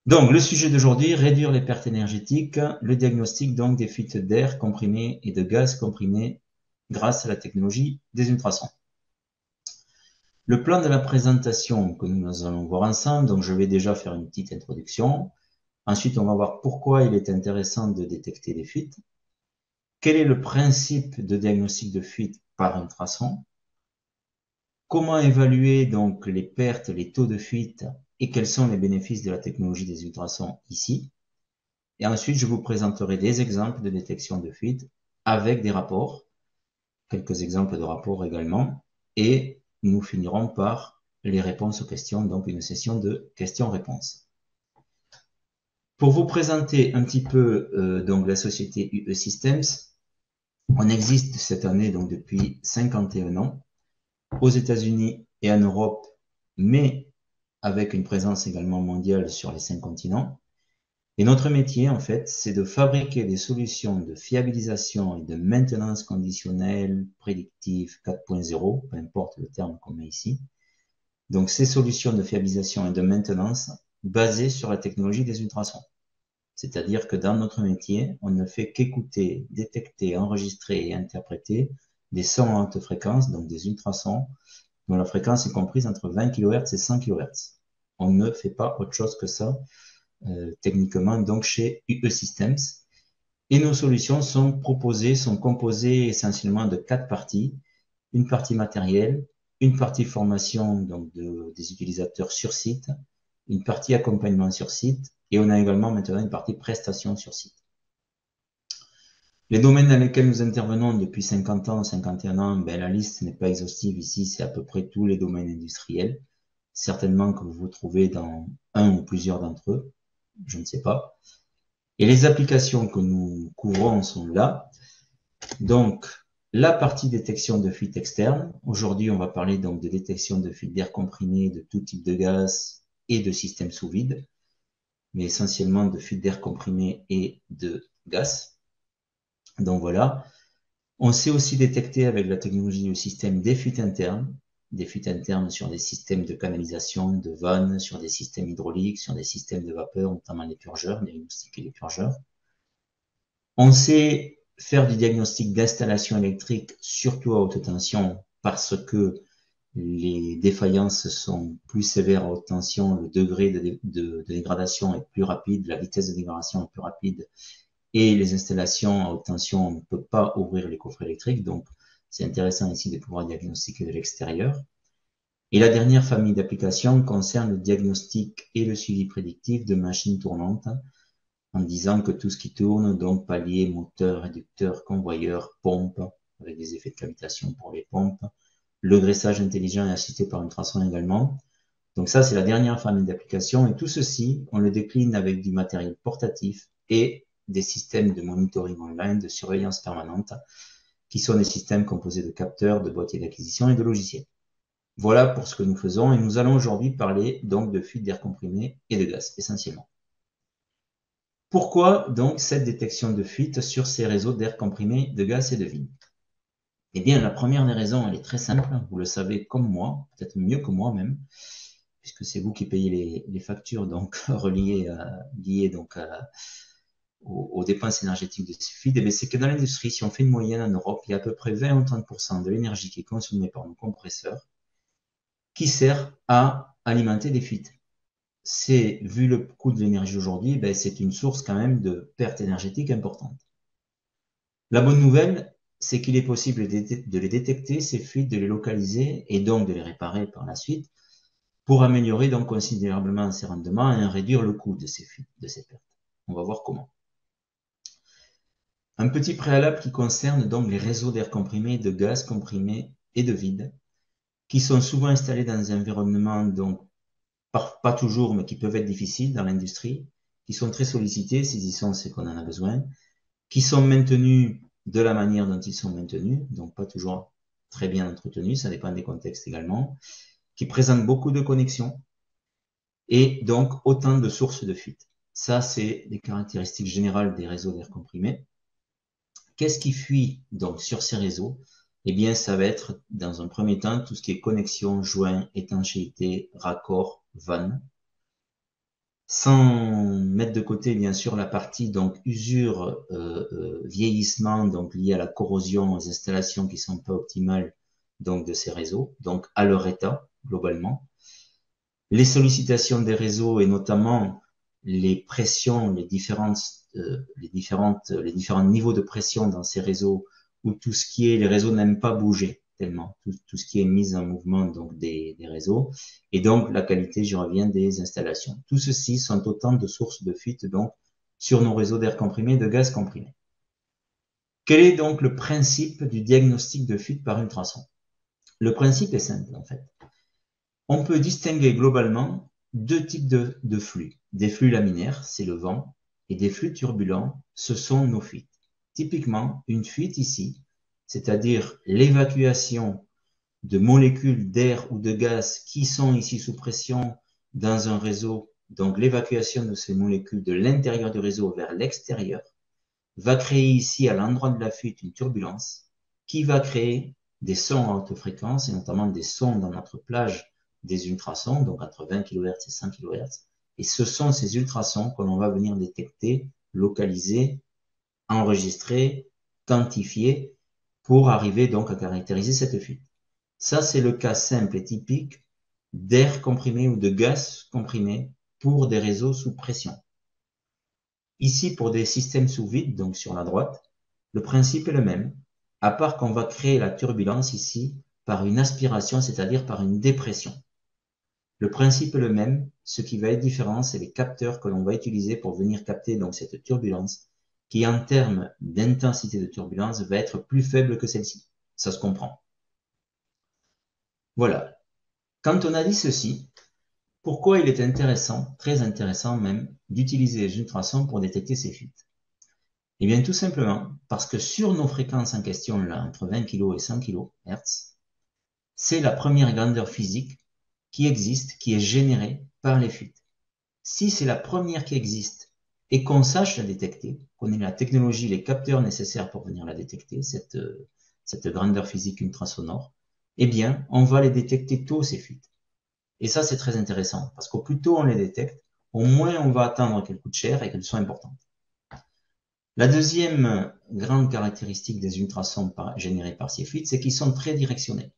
Donc, le sujet d'aujourd'hui, réduire les pertes énergétiques, le diagnostic donc des fuites d'air comprimé et de gaz comprimé grâce à la technologie des ultrasons. Le plan de la présentation que nous allons voir ensemble, donc je vais déjà faire une petite introduction. Ensuite, on va voir pourquoi il est intéressant de détecter des fuites. Quel est le principe de diagnostic de fuite par ultrason? Comment évaluer donc les pertes, les taux de fuite et quels sont les bénéfices de la technologie des ultrasons ici? Et ensuite, je vous présenterai des exemples de détection de fuite avec des rapports, quelques exemples de rapports également, et nous finirons par les réponses aux questions, donc une session de questions-réponses. Pour vous présenter un petit peu donc la société UE Systems, on existe cette année donc depuis 51 ans aux États-Unis et en Europe, mais avec une présence également mondiale sur les 5 continents. Et notre métier, en fait, c'est de fabriquer des solutions de fiabilisation et de maintenance conditionnelle, prédictive 4.0, peu importe le terme qu'on met ici. Donc, ces solutions de fiabilisation et de maintenance basées sur la technologie des ultrasons. C'est-à-dire que dans notre métier, on ne fait qu'écouter, détecter, enregistrer et interpréter des sons à haute fréquence, donc des ultrasons, dont la fréquence est comprise entre 20 kHz et 100 kHz. On ne fait pas autre chose que ça techniquement donc chez UE Systems. Et nos solutions sont composées essentiellement de 4 parties. Une partie matérielle, une partie formation donc des utilisateurs sur site, une partie accompagnement sur site, et on a également maintenant une partie prestation sur site. Les domaines dans lesquels nous intervenons depuis 50 ans, 51 ans, ben, la liste n'est pas exhaustive ici, c'est à peu près tous les domaines industriels. Certainement que vous vous trouvez dans un ou plusieurs d'entre eux, je ne sais pas. Et les applications que nous couvrons sont là. Donc, la partie détection de fuite externe. Aujourd'hui, on va parler donc de détection de fuite d'air comprimé, de tout type de gaz et de système sous vide, mais essentiellement de fuite d'air comprimé et de gaz. Donc voilà. On sait aussi détecter avec la technologie du système des fuites internes sur des systèmes de canalisation, de vannes, sur des systèmes hydrauliques, sur des systèmes de vapeur, notamment les purgeurs, les moustiques et les purgeurs. On sait faire du diagnostic d'installation électrique, surtout à haute tension, parce que les défaillances sont plus sévères à haute tension, le degré de dégradation est plus rapide, la vitesse de dégradation est plus rapide, et les installations à haute tension, on ne peut pas ouvrir les coffres électriques, donc c'est intéressant ici de pouvoir diagnostiquer de l'extérieur. Et la dernière famille d'applications concerne le diagnostic et le suivi prédictif de machines tournantes, en disant que tout ce qui tourne, donc palier, moteur, réducteur, convoyeur, pompe, avec des effets de cavitation pour les pompes, le graissage intelligent est assisté par un ultrason également. Donc ça, c'est la dernière famille d'applications. Et tout ceci, on le décline avec du matériel portatif et des systèmes de monitoring online, de surveillance permanente, qui sont des systèmes composés de capteurs, de boîtiers d'acquisition et de logiciels. Voilà pour ce que nous faisons. Et nous allons aujourd'hui parler donc de fuite d'air comprimé et de gaz, essentiellement. Pourquoi donc cette détection de fuite sur ces réseaux d'air comprimé, de gaz et de vide? Eh bien, la première des raisons, elle est très simple. Vous le savez comme moi, peut-être mieux que moi même, puisque c'est vous qui payez les factures donc liées donc aux dépenses énergétiques de ces fuites. Eh c'est que dans l'industrie, si on fait une moyenne en Europe, il y a à peu près 20 ou 30% de l'énergie qui est consommée par nos compresseurs qui sert à alimenter des fuites. C'est, vu le coût de l'énergie aujourd'hui, c'est une source quand même de perte énergétique importante. La bonne nouvelle, c'est qu'il est possible de les détecter, ces fuites, de les localiser et donc de les réparer par la suite pour améliorer donc considérablement ces rendements et réduire le coût de ces fuites, de ces pertes. On va voir comment. Un petit préalable qui concerne donc les réseaux d'air comprimé, de gaz comprimé et de vide, qui sont souvent installés dans un environnement donc pas toujours, mais qui peuvent être difficiles dans l'industrie, qui sont très sollicités, s'ils y sont, c'est qu'on en a besoin, qui sont maintenus de la manière dont ils sont maintenus, donc pas toujours très bien entretenus, ça dépend des contextes également, qui présentent beaucoup de connexions et donc autant de sources de fuite. Ça, c'est les caractéristiques générales des réseaux d'air comprimé. Qu'est-ce qui fuit donc sur ces réseaux? Eh bien, ça va être dans un premier temps tout ce qui est connexion, joint, étanchéité, raccord, vanne. Sans mettre de côté bien sûr la partie donc usure, vieillissement, donc lié à la corrosion, aux installations qui sont pas optimales donc de ces réseaux, donc à leur état globalement. Les sollicitations des réseaux et notamment les pressions, les différents niveaux de pression dans ces réseaux, où tout ce qui est, les réseaux n'aiment pas bouger tellement, tout ce qui est mis en mouvement donc des réseaux, et donc la qualité, j'y reviens, des installations. Tout ceci sont autant de sources de fuite donc sur nos réseaux d'air comprimé et de gaz comprimé. Quel est donc le principe du diagnostic de fuite par ultrasons? Le principe est simple en fait. On peut distinguer globalement deux types de flux. Des flux laminaires, c'est le vent, et des flux turbulents, ce sont nos fuites. Typiquement, une fuite ici, c'est-à-dire l'évacuation de molécules d'air ou de gaz qui sont ici sous pression dans un réseau, donc l'évacuation de ces molécules de l'intérieur du réseau vers l'extérieur, va créer ici à l'endroit de la fuite une turbulence qui va créer des sons à haute fréquence et notamment des sons dans notre plage des ultrasons, donc entre 20 kHz et 100 kHz. Et ce sont ces ultrasons que l'on va venir détecter, localiser, enregistrer, quantifier pour arriver donc à caractériser cette fuite. Ça, c'est le cas simple et typique d'air comprimé ou de gaz comprimé pour des réseaux sous pression. Ici, pour des systèmes sous vide, donc sur la droite, le principe est le même, à part qu'on va créer la turbulence ici par une aspiration, c'est-à-dire par une dépression. Le principe est le même, ce qui va être différent, c'est les capteurs que l'on va utiliser pour venir capter donc cette turbulence, qui en termes d'intensité de turbulence va être plus faible que celle-ci. Ça se comprend. Voilà. Quand on a dit ceci, pourquoi il est intéressant, très intéressant même, d'utiliser les ultrasons pour détecter ces fuites? Eh bien, tout simplement parce que sur nos fréquences en question, là, entre 20 kg et 100 kHz, c'est la première grandeur physique qui existe, qui est générée par les fuites. Si c'est la première qui existe et qu'on sache la détecter, qu'on ait la technologie, les capteurs nécessaires pour venir la détecter, cette grandeur physique ultrasonore, eh bien, on va les détecter tôt, ces fuites. Et ça, c'est très intéressant, parce qu'au plus tôt on les détecte, au moins on va attendre qu'elles coûtent cher et qu'elles soient importantes. La deuxième grande caractéristique des ultrasons générés par ces fuites, c'est qu'ils sont très directionnels.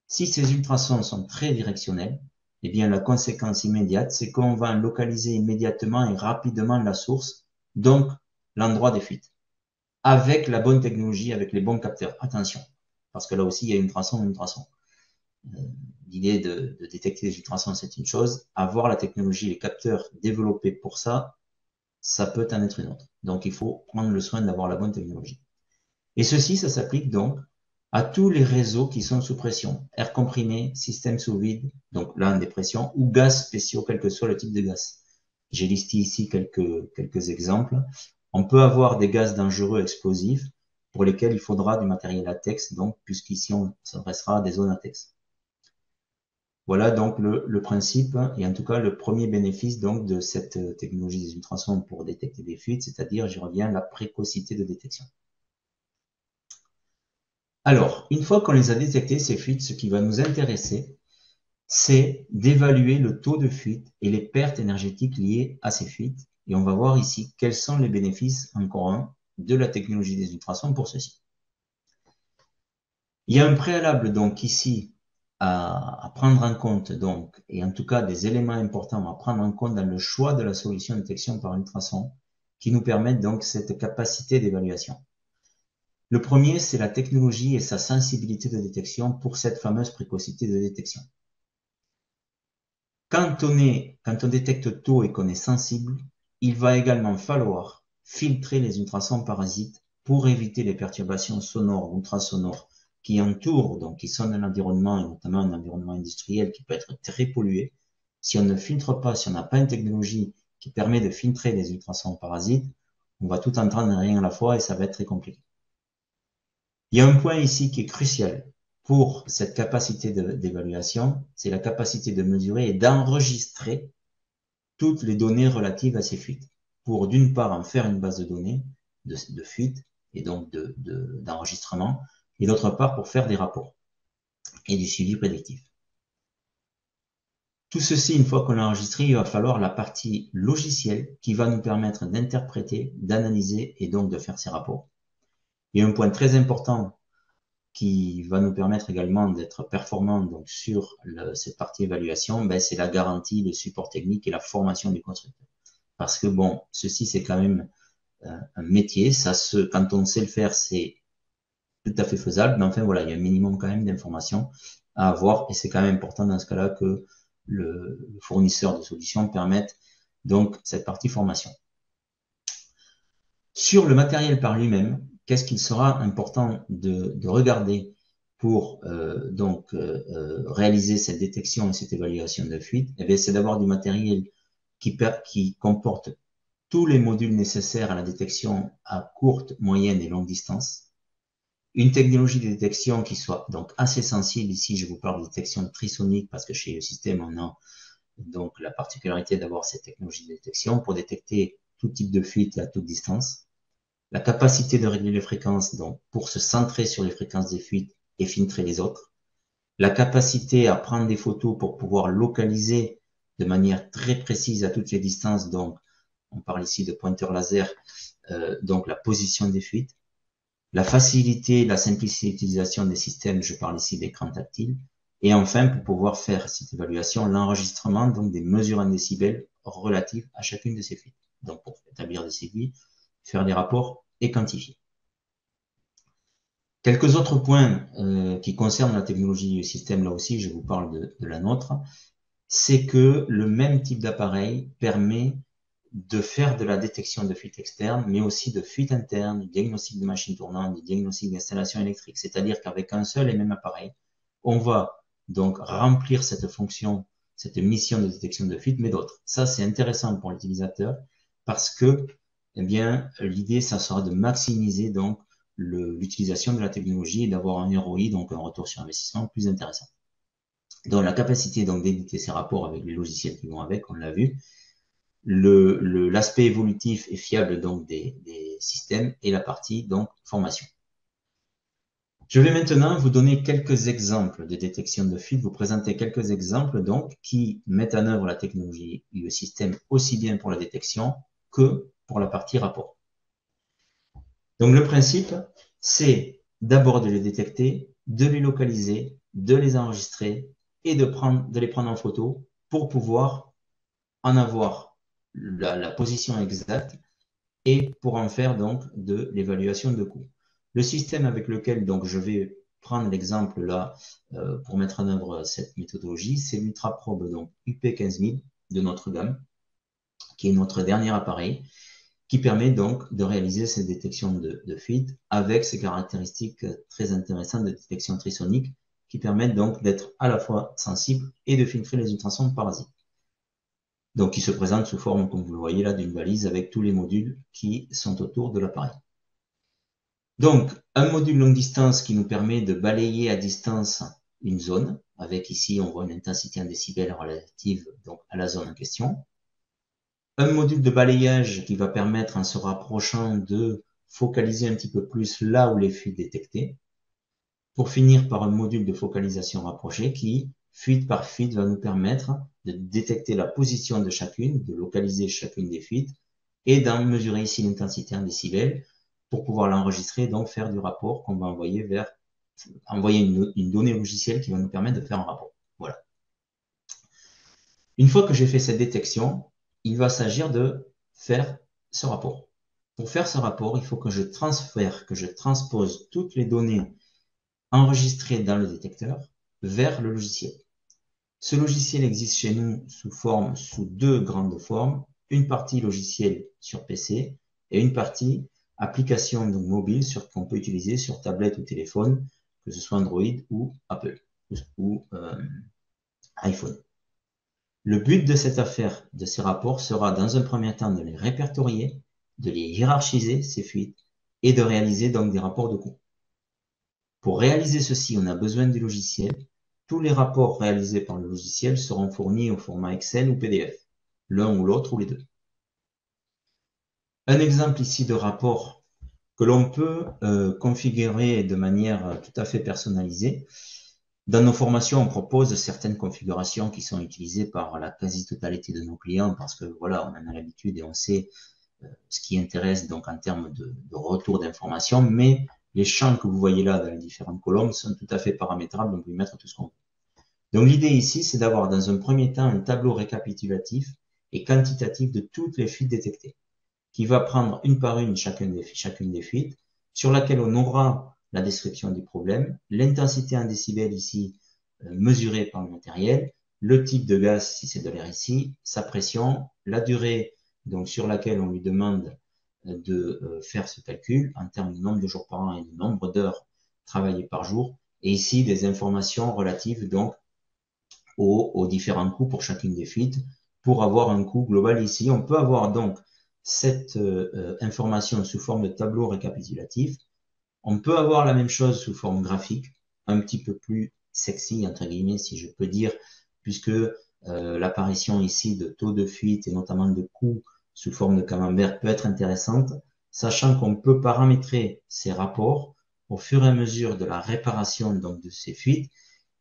Si ces ultrasons sont très directionnels, eh bien la conséquence immédiate, c'est qu'on va localiser immédiatement et rapidement la source, donc l'endroit des fuites, avec la bonne technologie, avec les bons capteurs. Attention, parce que là aussi, il y a ultrasons et ultrasons. L'idée de détecter les ultrasons, c'est une chose. Avoir la technologie, les capteurs développés pour ça, ça peut en être une autre. Donc, il faut prendre le soin d'avoir la bonne technologie. Et ceci, ça s'applique donc à tous les réseaux qui sont sous pression. Air comprimé, système sous vide, donc là en dépression, ou gaz spéciaux, quel que soit le type de gaz. J'ai listé ici quelques exemples. On peut avoir des gaz dangereux explosifs pour lesquels il faudra du matériel latex, donc puisqu'ici on s'adressera à des zones latex. Voilà donc le principe et en tout cas le premier bénéfice donc de cette technologie des ultrasons pour détecter des fuites, c'est-à-dire, j'y reviens, la précocité de détection. Alors, une fois qu'on les a détectées, ces fuites, ce qui va nous intéresser, c'est d'évaluer le taux de fuite et les pertes énergétiques liées à ces fuites. Et on va voir ici quels sont les bénéfices, encore un, de la technologie des ultrasons pour ceci. Il y a un préalable donc ici à prendre en compte, donc, et en tout cas des éléments importants à prendre en compte dans le choix de la solution de détection par ultrasons qui nous permettent donc cette capacité d'évaluation. Le premier, c'est la technologie et sa sensibilité de détection pour cette fameuse précocité de détection. Quand on détecte tôt et qu'on est sensible, il va également falloir filtrer les ultrasons parasites pour éviter les perturbations sonores ou ultrasonores qui entourent, donc qui sont dans l'environnement, et notamment un environnement industriel qui peut être très pollué. Si on ne filtre pas, si on n'a pas une technologie qui permet de filtrer les ultrasons parasites, on va tout entendre et rien à la fois et ça va être très compliqué. Il y a un point ici qui est crucial pour cette capacité d'évaluation, c'est la capacité de mesurer et d'enregistrer toutes les données relatives à ces fuites, pour d'une part en faire une base de données de fuite et donc d'enregistrement, et d'autre part pour faire des rapports et du suivi prédictif. Tout ceci, une fois qu'on l'a enregistré, il va falloir la partie logicielle qui va nous permettre d'interpréter, d'analyser et donc de faire ces rapports. Et un point très important qui va nous permettre également d'être performant donc sur cette partie évaluation, ben, c'est la garantie, le support technique et la formation du constructeur. Parce que bon, ceci c'est quand même un métier, quand on sait le faire, c'est tout à fait faisable, mais enfin voilà, il y a un minimum quand même d'informations à avoir et c'est quand même important dans ce cas-là que le fournisseur de solutions permette donc cette partie formation. Sur le matériel par lui-même, qu'est-ce qu'il sera important de regarder pour réaliser cette détection et cette évaluation de fuite? Eh bien, c'est d'avoir du matériel qui comporte tous les modules nécessaires à la détection à courte, moyenne et longue distance. Une technologie de détection qui soit donc assez sensible. Ici, je vous parle de détection trisonique parce que chez le système, on a donc la particularité d'avoir cette technologie de détection pour détecter tout type de fuite à toute distance. La capacité de régler les fréquences, donc pour se centrer sur les fréquences des fuites et filtrer les autres. La capacité à prendre des photos pour pouvoir localiser de manière très précise à toutes les distances, donc on parle ici de pointeur laser, donc la position des fuites. La facilité, la simplicité d'utilisation des systèmes, je parle ici d'écran tactile. Et enfin, pour pouvoir faire cette évaluation, l'enregistrement donc des mesures en décibels relatives à chacune de ces fuites. Donc pour établir des circuits, faire des rapports et quantifier. Quelques autres points qui concernent la technologie du système, là aussi, je vous parle de la nôtre, c'est que le même type d'appareil permet de faire de la détection de fuite externe, mais aussi de fuite interne, du diagnostic de machine tournante, du diagnostic d'installation électrique. C'est-à-dire qu'avec un seul et même appareil, on va donc remplir cette fonction, cette mission de détection de fuite, mais d'autres. Ça, c'est intéressant pour l'utilisateur parce que, eh bien, l'idée, ça sera de maximiser donc l'utilisation de la technologie et d'avoir un ROI, donc un retour sur investissement plus intéressant. Donc, la capacité donc d'éditer ces rapports avec les logiciels qui vont avec, on l'a vu, l'aspect évolutif et fiable donc des systèmes et la partie donc formation. Je vais maintenant vous donner quelques exemples de détection de fuite, vous présenter quelques exemples donc qui mettent en œuvre la technologie et le système aussi bien pour la détection que pour la partie rapport. Donc le principe, c'est d'abord de les détecter, de les localiser, de les enregistrer et de les prendre en photo pour pouvoir en avoir la position exacte et pour en faire donc de l'évaluation de coût. Le système avec lequel donc je vais prendre l'exemple là pour mettre en œuvre cette méthodologie, c'est l'UltraProbe donc UP15000 de notre gamme, qui est notre dernier appareil, qui permet donc de réaliser cette détection de fuite avec ces caractéristiques très intéressantes de détection trisonique qui permettent donc d'être à la fois sensible et de filtrer les ultrasons parasites. Donc, qui se présente sous forme, comme vous le voyez là, d'une valise avec tous les modules qui sont autour de l'appareil. Donc, un module longue distance qui nous permet de balayer à distance une zone, avec ici, on voit une intensité en décibels relative donc, à la zone en question. Un module de balayage qui va permettre, en se rapprochant, de focaliser un petit peu plus là où les fuites détectées. Pour finir par un module de focalisation rapproché qui, fuite par fuite, va nous permettre de détecter la position de chacune, de localiser chacune des fuites et d'en mesurer ici l'intensité en décibels pour pouvoir l'enregistrer, donc faire du rapport qu'on va envoyer une donnée logicielle qui va nous permettre de faire un rapport. Voilà. Une fois que j'ai fait cette détection, il va s'agir de faire ce rapport. Pour faire ce rapport, il faut que je transpose toutes les données enregistrées dans le détecteur vers le logiciel. Ce logiciel existe chez nous sous deux grandes formes, une partie logiciel sur PC et une partie application donc mobile qu'on peut utiliser sur tablette ou téléphone, que ce soit Android ou Apple ou iPhone. Le but de cette affaire, de ces rapports, sera dans un premier temps de les répertorier, de les hiérarchiser, ces fuites, et de réaliser donc des rapports de coût. Pour réaliser ceci, on a besoin du logiciel. Tous les rapports réalisés par le logiciel seront fournis au format Excel ou PDF, l'un ou l'autre ou les deux. Un exemple ici de rapport que l'on peut configurer de manière tout à fait personnalisée. Dans nos formations, on propose certaines configurations qui sont utilisées par la quasi-totalité de nos clients parce que voilà, on en a l'habitude et on sait ce qui intéresse donc en termes de retour d'informations, mais les champs que vous voyez là dans les différentes colonnes sont tout à fait paramétrables, on peut y mettre tout ce qu'on veut. Donc l'idée ici, c'est d'avoir dans un premier temps un tableau récapitulatif et quantitatif de toutes les fuites détectées, qui va prendre une par une chacune des fuites, sur laquelle on aura la description du problème, l'intensité en décibels ici mesurée par le matériel, le type de gaz si c'est de l'air ici, sa pression, la durée donc sur laquelle on lui demande de faire ce calcul en termes de nombre de jours par an et de nombre d'heures travaillées par jour, et ici des informations relatives donc aux différents coûts pour chacune des fuites, pour avoir un coût global ici. On peut avoir donc cette information sous forme de tableau récapitulatif. On peut avoir la même chose sous forme graphique, un petit peu plus sexy, entre guillemets, si je peux dire, puisque l'apparition ici de taux de fuite et notamment de coûts sous forme de camembert peut être intéressante, sachant qu'on peut paramétrer ces rapports au fur et à mesure de la réparation donc, de ces fuites.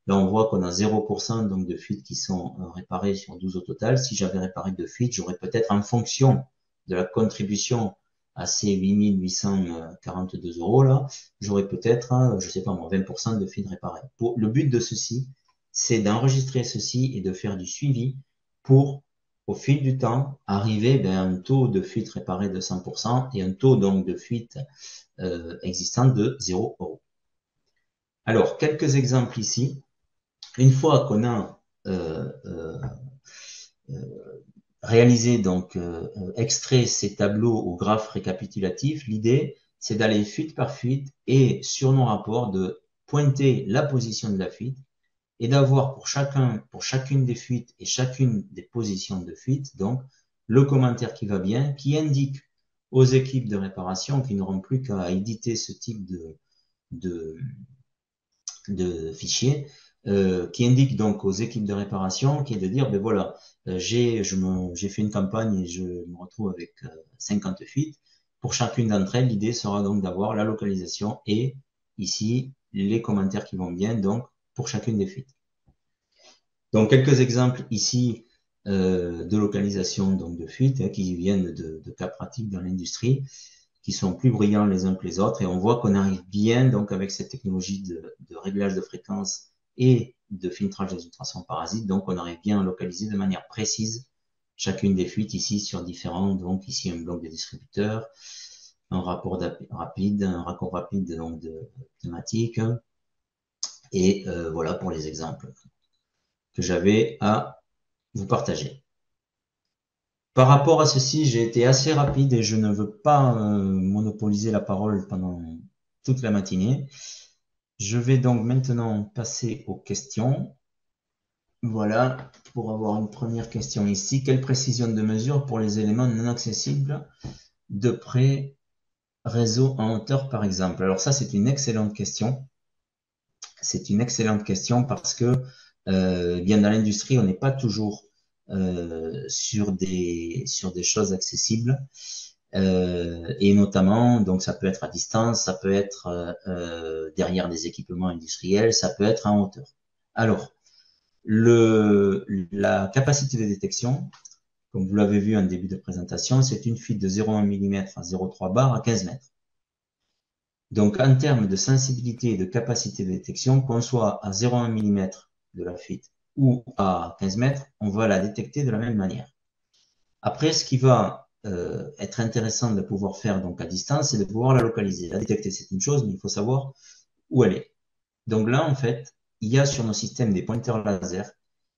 Là, on voit qu'on a 0% donc, de fuites qui sont réparées sur 12 au total. Si j'avais réparé 2 fuites, j'aurais peut-être, en fonction de la contribution à ces 8 842 € là, j'aurais peut-être, je sais pas moi, 20% de fuites réparées. Le but de ceci, c'est d'enregistrer ceci et de faire du suivi pour, au fil du temps, arriver à un taux de fuite réparé de 100% et un taux donc de fuite existant de 0 €. Alors, quelques exemples ici. Une fois qu'on a réalisé, donc extrait ces tableaux au graphe récapitulatif, l'idée, c'est d'aller fuite par fuite et sur nos rapports de pointer la position de la fuite et d'avoir pour chacune des fuites et chacune des positions de fuite, donc le commentaire qui va bien, qui indique aux équipes de réparation qui n'auront plus qu'à éditer ce type de, de fichiers qui indique donc aux équipes de réparation qui est de dire ben voilà j'ai fait une campagne et je me retrouve avec 50 fuites. Pour chacune d'entre elles, l'idée sera donc d'avoir la localisation et ici les commentaires qui vont bien donc pour chacune des fuites. Donc quelques exemples ici de localisation donc de fuites qui viennent de cas pratiques dans l'industrie, qui sont plus brillants les uns que les autres. Et on voit qu'on arrive bien, donc, avec cette technologie de réglage de fréquence et de filtrage des ultrasons parasites. Donc, on arrive bien à localiser de manière précise chacune des fuites ici sur différents, donc, ici, un bloc de distributeur, un rapport rapide, un raccord rapide, donc, de thématique. Et voilà pour les exemples que j'avais à vous partager. Par rapport à ceci, j'ai été assez rapide et je ne veux pas monopoliser la parole pendant toute la matinée. Je vais donc maintenant passer aux questions. Voilà, pour avoir une première question ici. Quelle précision de mesure pour les éléments non accessibles de près réseau en hauteur, par exemple? Alors ça, c'est une excellente question. C'est une excellente question parce que bien dans l'industrie, on n'est pas toujours sur des choses accessibles. Et notamment, donc ça peut être à distance, ça peut être derrière des équipements industriels, ça peut être en hauteur. Alors, la capacité de détection, comme vous l'avez vu en début de présentation, c'est une fuite de 0,1 mm à 0,3 bar à 15 mètres. Donc, en termes de sensibilité et de capacité de détection, qu'on soit à 0,1 mm de la fuite ou à 15 mètres, on va la détecter de la même manière. Après, ce qui va être intéressant de pouvoir faire donc à distance, c'est de pouvoir la localiser. La détecter, c'est une chose, mais il faut savoir où elle est. Donc là, en fait, il y a sur nos systèmes des pointeurs laser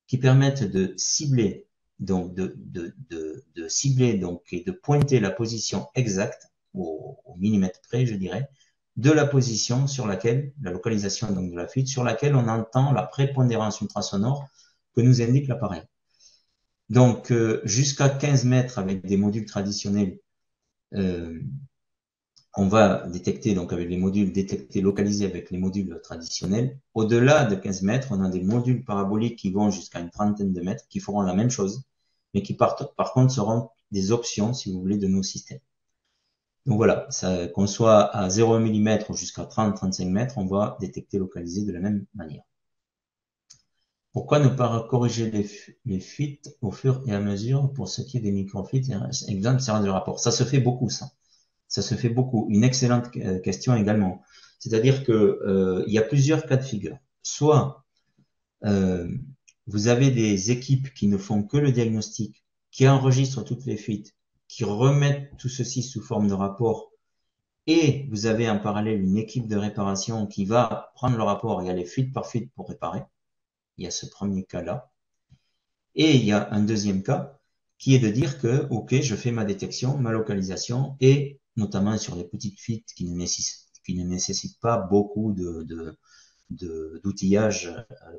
qui permettent de cibler, donc de cibler donc et de pointer la position exacte au millimètre près, je dirais, de la position sur laquelle la localisation donc de la fuite, sur laquelle on entend la prépondérance ultrasonore que nous indique l'appareil. Donc, jusqu'à 15 mètres avec des modules traditionnels, on va détecter, donc avec les modules détectés, localisés avec les modules traditionnels. Au-delà de 15 mètres, on a des modules paraboliques qui vont jusqu'à une trentaine de mètres, qui feront la même chose, mais qui par contre seront des options, si vous voulez, de nos systèmes. Donc voilà, qu'on soit à 0,1 mm jusqu'à 30-35 mètres, on va détecter, localiser de la même manière. Pourquoi ne pas corriger les fuites au fur et à mesure pour ce qui est des microfuites? Exemple, serveur de rapport. Ça se fait beaucoup, ça. Ça se fait beaucoup. Une excellente question également. C'est-à-dire que il y a plusieurs cas de figure. Soit euh, vous avez des équipes qui ne font que le diagnostic, qui enregistrent toutes les fuites, qui remettent tout ceci sous forme de rapport, et vous avez en parallèle une équipe de réparation qui va prendre le rapport et aller fuite par fuite pour réparer. Il y a ce premier cas-là. Et il y a un deuxième cas qui est de dire que, OK, je fais ma détection, ma localisation, et notamment sur les petites fuites qui ne nécessitent pas beaucoup d'outillage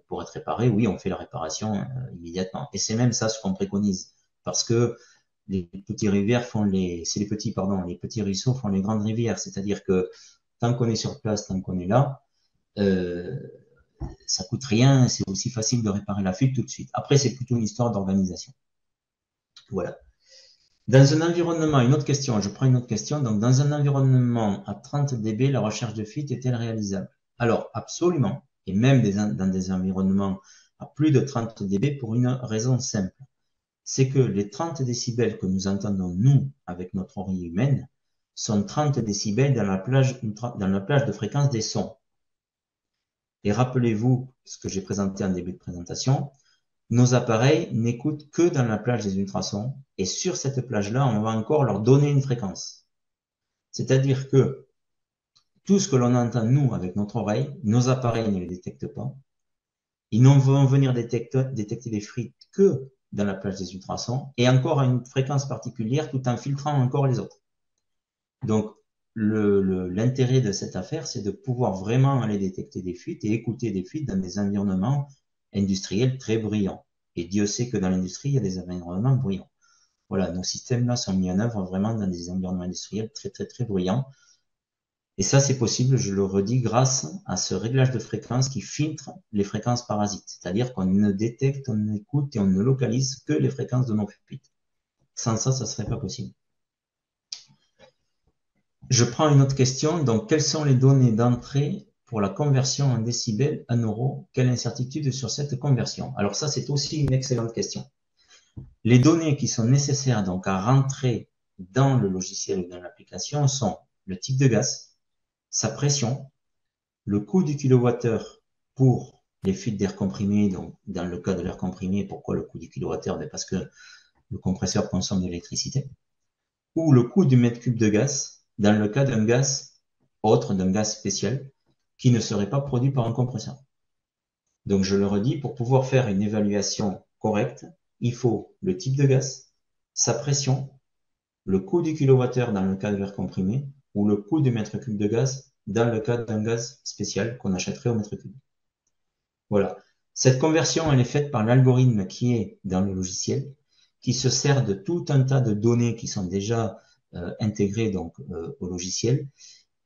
pour être réparé, oui, on fait la réparation immédiatement. Et c'est même ça ce qu'on préconise, parce que les petits rivières font c'est les petits, pardon, les petits ruisseaux font les grandes rivières, c'est-à-dire que tant qu'on est sur place, tant qu'on est là, euh, ça coûte rien, c'est aussi facile de réparer la fuite tout de suite. Après, c'est plutôt une histoire d'organisation. Voilà. Dans un environnement, une autre question, je prends une autre question. Donc, dans un environnement à 30 dB, la recherche de fuite est-elle réalisable? Alors, absolument. Et même dans des environnements à plus de 30 dB pour une raison simple. C'est que les 30 décibels que nous entendons, nous, avec notre oreille humaine, sont 30 décibels dans la plage de fréquence des sons. Et rappelez-vous ce que j'ai présenté en début de présentation, nos appareils n'écoutent que dans la plage des ultrasons, et sur cette plage-là, on va encore leur donner une fréquence. C'est-à-dire que tout ce que l'on entend, nous, avec notre oreille, nos appareils ne les détectent pas. Ils ne vont venir détecter des fuites que dans la plage des ultrasons, et encore à une fréquence particulière, tout en filtrant encore les autres. Donc, l'intérêt de cette affaire, c'est de pouvoir vraiment aller détecter des fuites et écouter des fuites dans des environnements industriels très bruyants. Et Dieu sait que dans l'industrie, il y a des environnements bruyants. Voilà, nos systèmes-là sont mis en œuvre vraiment dans des environnements industriels très, très, très bruyants. Et ça, c'est possible, je le redis, grâce à ce réglage de fréquence qui filtre les fréquences parasites. C'est-à-dire qu'on ne détecte, on n'écoute et on ne localise que les fréquences de nos fuites. Sans ça, ça serait pas possible. Je prends une autre question. Donc, quelles sont les données d'entrée pour la conversion en décibels en euros? Quelle incertitude sur cette conversion? Alors ça, c'est aussi une excellente question. Les données qui sont nécessaires donc à rentrer dans le logiciel ou dans l'application sont le type de gaz, sa pression, le coût du kilowattheure pour les fuites d'air comprimé. Donc, dans le cas de l'air comprimé, pourquoi le coût du kilowattheure? Parce que le compresseur consomme de l'électricité. Ou le coût du mètre cube de gaz, dans le cas d'un gaz autre, d'un gaz spécial, qui ne serait pas produit par un compresseur. Donc, je le redis, pour pouvoir faire une évaluation correcte, il faut le type de gaz, sa pression, le coût du kilowattheure dans le cas de l'air comprimé, ou le coût du mètre cube de gaz dans le cas d'un gaz spécial qu'on achèterait au mètre cube. Voilà. Cette conversion, elle est faite par l'algorithme qui est dans le logiciel, qui se sert de tout un tas de données qui sont déjà intégrées donc au logiciel,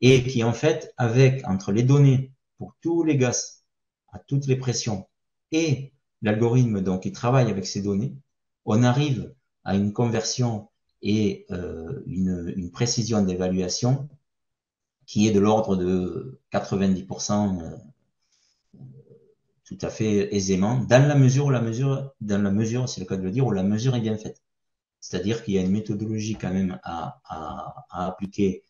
et qui en fait, avec entre les données pour tous les gaz à toutes les pressions et l'algorithme donc qui travaille avec ces données, on arrive à une conversion et une précision d'évaluation qui est de l'ordre de 90% tout à fait aisément, dans la mesure, c'est le cas de le dire, où la mesure est bien faite. C'est-à-dire qu'il y a une méthodologie quand même à appliquer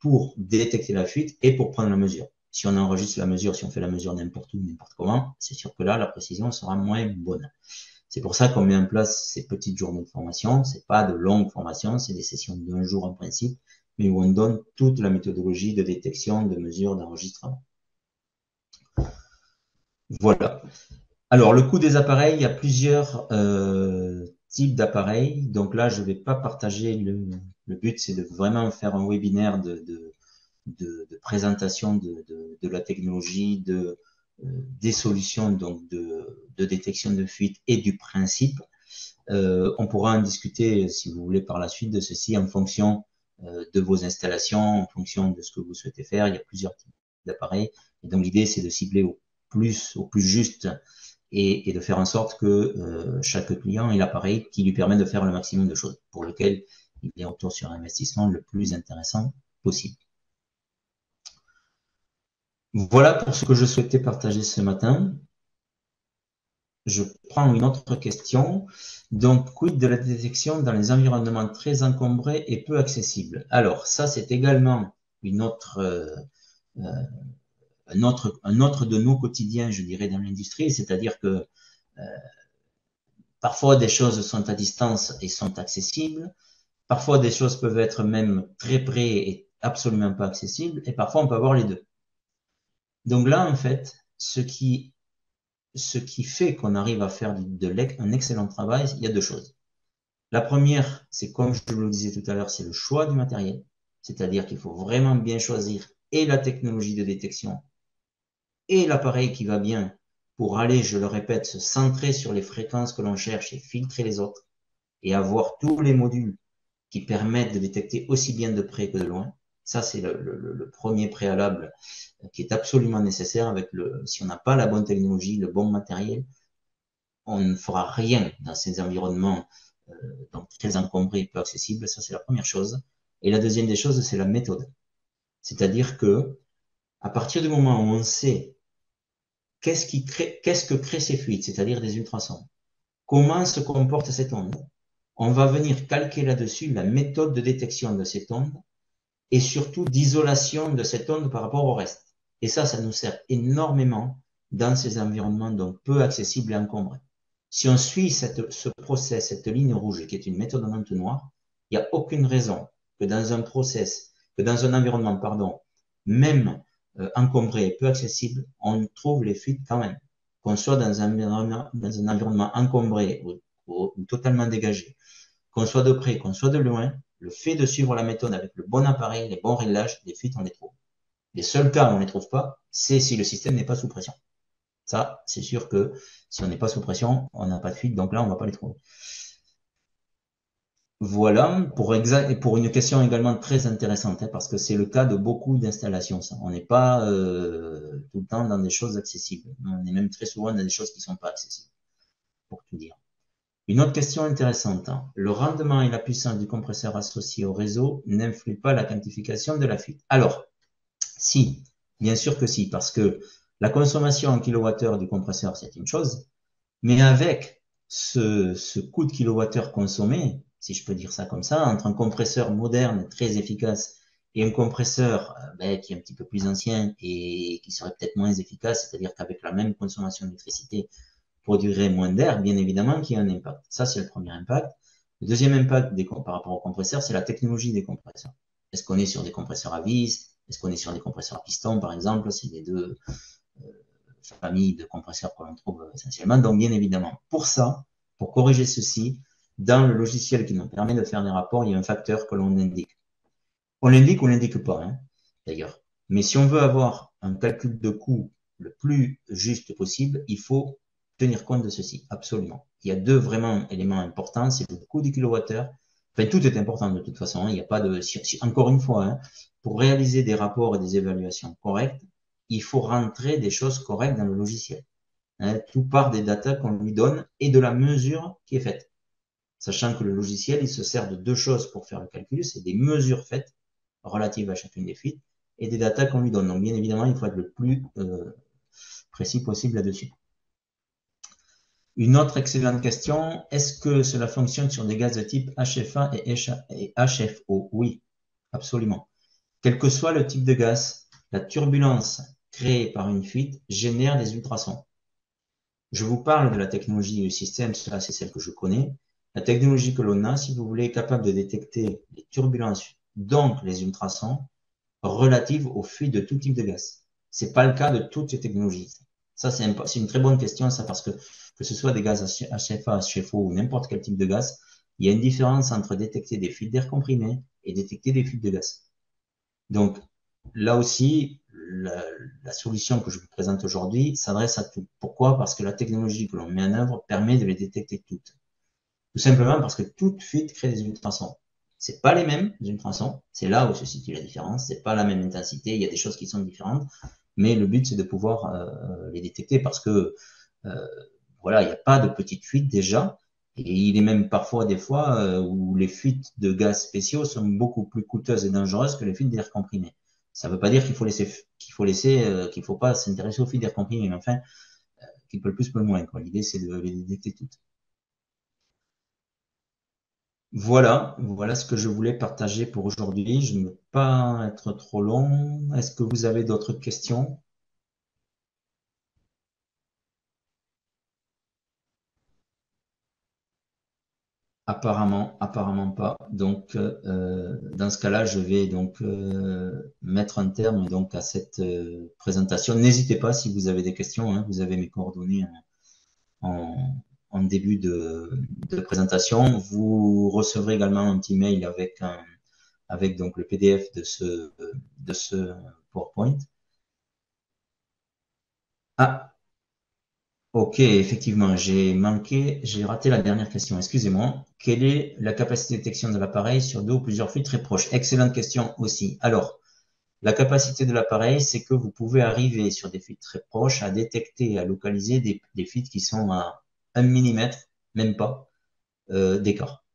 pour détecter la fuite et pour prendre la mesure. Si on enregistre la mesure, si on fait la mesure n'importe où, n'importe comment, c'est sûr que là, la précision sera moins bonne. C'est pour ça qu'on met en place ces petites journées de formation. C'est pas de longues formations, c'est des sessions d'un jour en principe, mais où on donne toute la méthodologie de détection, de mesure, d'enregistrement. Voilà. Alors, le coût des appareils, il y a plusieurs types d'appareils. Donc là, je ne vais pas partager le but, c'est de vraiment faire un webinaire de présentation de la technologie, des solutions donc de détection de fuite et du principe. On pourra en discuter, si vous voulez, par la suite de ceci en fonction de vos installations, en fonction de ce que vous souhaitez faire. Il y a plusieurs types d'appareils. Et donc, l'idée, c'est de cibler au plus juste et de faire en sorte que chaque client ait l'appareil qui lui permet de faire le maximum de choses, pour lequel il y a un retour sur investissement le plus intéressant possible. Voilà pour ce que je souhaitais partager ce matin. je prends une autre question. Donc, quid de la détection dans les environnements très encombrés et peu accessibles? Alors, ça, c'est également une autre, un autre de nos quotidiens, je dirais, dans l'industrie, c'est-à-dire que parfois des choses sont à distance et sont accessibles, parfois des choses peuvent être même très près et absolument pas accessibles, et parfois on peut avoir les deux. Donc là, en fait, ce qui fait qu'on arrive à faire un excellent travail, il y a deux choses. La première, c'est comme je le disais tout à l'heure, c'est le choix du matériel. C'est-à-dire qu'il faut vraiment bien choisir et la technologie de détection et l'appareil qui va bien pour aller, je le répète, se centrer sur les fréquences que l'on cherche et filtrer les autres et avoir tous les modules qui permettent de détecter aussi bien de près que de loin. Ça, c'est le premier préalable qui est absolument nécessaire avec si on n'a pas la bonne technologie, le bon matériel, on ne fera rien dans ces environnements donc très encombrés et peu accessibles. Ça, c'est la première chose. Et la deuxième des choses, c'est la méthode. C'est-à-dire que à partir du moment où on sait qu'est-ce que créent ces fuites, c'est-à-dire des ultrasons, comment se comporte cette onde, on va venir calquer là-dessus la méthode de détection de cette onde et surtout d'isolation de cette onde par rapport au reste. Et ça nous sert énormément dans ces environnements donc peu accessibles et encombrés. Si on suit ce process, cette ligne rouge qui est une méthode en entonnoir, il n'y a aucune raison que dans un process, que dans un environnement, pardon, même encombré et peu accessible, on trouve les fuites quand même. Qu'on soit dans un environnement encombré ou totalement dégagé, qu'on soit de près, qu'on soit de loin, le fait de suivre la méthode avec le bon appareil, les bons réglages, les fuites, on les trouve. Les seuls cas où on ne les trouve pas, c'est si le système n'est pas sous pression. Ça, c'est sûr que si on n'est pas sous pression, on n'a pas de fuite, donc là, on ne va pas les trouver. Voilà, pour une question également très intéressante, hein, parce que c'est le cas de beaucoup d'installations. Ça. On n'est pas tout le temps dans des choses accessibles. On est même très souvent dans des choses qui ne sont pas accessibles, pour tout dire. Une autre question intéressante. Hein. Le rendement et la puissance du compresseur associé au réseau n'influent pas la quantification de la fuite. Alors, si, bien sûr que si, parce que la consommation en kilowattheure du compresseur, c'est une chose, mais avec ce coût de kilowattheure consommé, si je peux dire ça comme ça, entre un compresseur moderne, très efficace, et un compresseur qui est un petit peu plus ancien et qui serait peut-être moins efficace, c'est-à-dire qu'avec la même consommation d'électricité, produirait moins d'air, bien évidemment qu'il y a un impact. Ça, c'est le premier impact. Le deuxième impact par rapport aux compresseurs, c'est la technologie des compresseurs. Est-ce qu'on est sur des compresseurs à vis? Est-ce qu'on est sur des compresseurs à piston, par exemple? C'est les deux familles de compresseurs que l'on trouve essentiellement. Donc, bien évidemment, pour ça, pour corriger ceci, dans le logiciel qui nous permet de faire des rapports, il y a un facteur que l'on indique. On l'indique ou on l'indique pas, hein, d'ailleurs. Mais si on veut avoir un calcul de coût le plus juste possible, il faut tenir compte de ceci, absolument. Il y a deux vraiment éléments importants, c'est le coût du kilowattheure. Enfin, tout est important de toute façon. Hein, il n'y a pas de, encore une fois, hein, pour réaliser des rapports et des évaluations correctes, il faut rentrer des choses correctes dans le logiciel. Hein, tout part des datas qu'on lui donne et de la mesure qui est faite. Sachant que le logiciel, il se sert de deux choses pour faire le calcul, c'est des mesures faites relatives à chacune des fuites et des datas qu'on lui donne. Donc, bien évidemment, il faut être le plus précis possible là-dessus. Une autre excellente question, est-ce que cela fonctionne sur des gaz de type HFA et HFO? Oui, absolument. Quel que soit le type de gaz, la turbulence créée par une fuite génère des ultrasons. Je vous parle de la technologie du système, cela c'est celle que je connais. La technologie que l'on a, si vous voulez, est capable de détecter les turbulences, donc les ultrasons, relatives aux fuites de tout type de gaz. C'est pas le cas de toutes ces technologies. Ça, c'est une très bonne question, ça, parce que ce soit des gaz HFA, HFO ou n'importe quel type de gaz, il y a une différence entre détecter des fuites d'air comprimé et détecter des fuites de gaz. Donc, là aussi, la solution que je vous présente aujourd'hui s'adresse à tout. Pourquoi? Parce que la technologie que l'on met en œuvre permet de les détecter toutes. Tout simplement parce que toute fuite crée des ultrasons. C'est pas les mêmes ultrasons. C'est là où se situe la différence. C'est pas la même intensité. Il y a des choses qui sont différentes. Mais le but, c'est de pouvoir les détecter parce que voilà, il n'y a pas de petites fuites déjà. Et il est même parfois des fois où les fuites de gaz spéciaux sont beaucoup plus coûteuses et dangereuses que les fuites d'air comprimé. Ça ne veut pas dire qu'il faut laisser, qu'il faut pas s'intéresser aux fuites d'air comprimé. Mais enfin, qui peut le plus, peut le moins, quoi. L'idée, c'est de les détecter toutes. Voilà ce que je voulais partager pour aujourd'hui. Je ne veux pas être trop long. Est-ce que vous avez d'autres questions? Apparemment pas. Donc, dans ce cas-là, je vais donc mettre un terme donc à cette présentation. N'hésitez pas si vous avez des questions, hein, vous avez mes coordonnées en, en début de présentation. Vous recevrez également un petit mail avec donc le PDF de ce PowerPoint. Ah, ok, effectivement, j'ai raté la dernière question. Excusez-moi. Quelle est la capacité de détection de l'appareil sur deux ou plusieurs flux très proches? Excellente question aussi. Alors, la capacité de l'appareil, c'est que vous pouvez arriver sur des flux très proches à détecter et à localiser des flux qui sont à 1 mm, même pas, d'écart.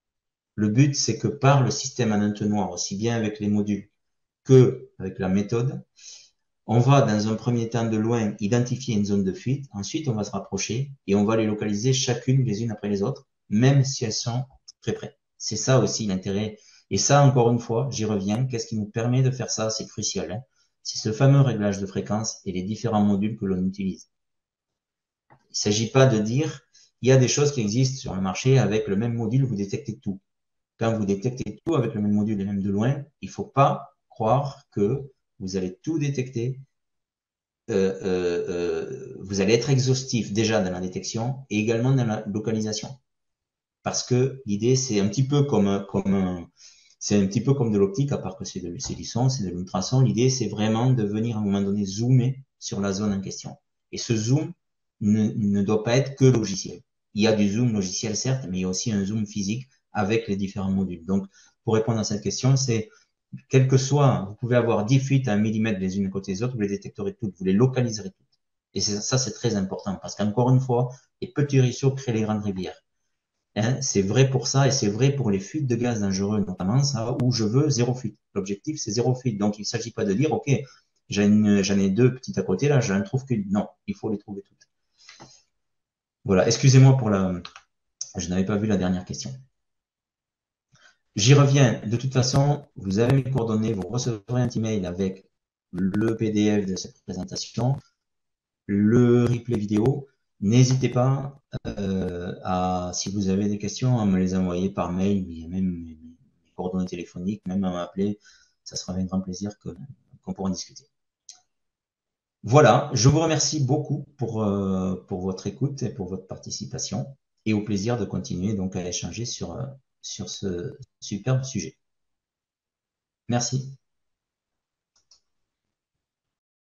Le but, c'est que par le système en entonnoir, aussi bien avec les modules que avec la méthode, on va dans un premier temps de loin identifier une zone de fuite, ensuite on va se rapprocher et on va les localiser chacune les unes après les autres, même si elles sont très près. C'est ça aussi l'intérêt. Et ça, encore une fois, j'y reviens. Qu'est-ce qui nous permet de faire ça? C'est crucial, hein. C'est ce fameux réglage de fréquence et les différents modules que l'on utilise. Il ne s'agit pas de dire, il y a des choses qui existent sur le marché avec le même module, vous détectez tout. Quand vous détectez tout avec le même module et même de loin, il ne faut pas croire que vous allez tout détecter. Vous allez être exhaustif déjà dans la détection et également dans la localisation. Parce que l'idée, c'est un petit peu c'est un petit peu comme de l'optique, à part que c'est du son, c'est de l'ultrason. L'idée, c'est vraiment de venir à un moment donné zoomer sur la zone en question. Et ce zoom ne doit pas être que logiciel. Il y a du zoom logiciel, certes, mais il y a aussi un zoom physique avec les différents modules. Donc, pour répondre à cette question, c'est quel que soit, vous pouvez avoir 10 fuites à 1 mm les unes à côté des autres, vous les détecterez toutes, vous les localiserez toutes. Et ça, c'est très important parce qu'encore une fois, les petits ruisseaux créent les grandes rivières. Hein, c'est vrai pour ça et c'est vrai pour les fuites de gaz dangereux, notamment ça, où je veux zéro fuite. L'objectif, c'est zéro fuite. Donc, il ne s'agit pas de dire, OK, j'en ai deux petites à côté, là, j'en trouve qu'une. Non, il faut les trouver toutes. Voilà, excusez-moi je n'avais pas vu la dernière question. J'y reviens. De toute façon, vous avez mes coordonnées, vous recevrez un email avec le PDF de cette présentation, le replay vidéo. N'hésitez pas si vous avez des questions, à me les envoyer par mail, il y a même mes coordonnées téléphoniques, même à m'appeler. Ça sera avec grand plaisir qu'on pourra en discuter. Voilà, je vous remercie beaucoup pour votre écoute et pour votre participation et au plaisir de continuer donc à échanger sur ce superbe sujet. Merci.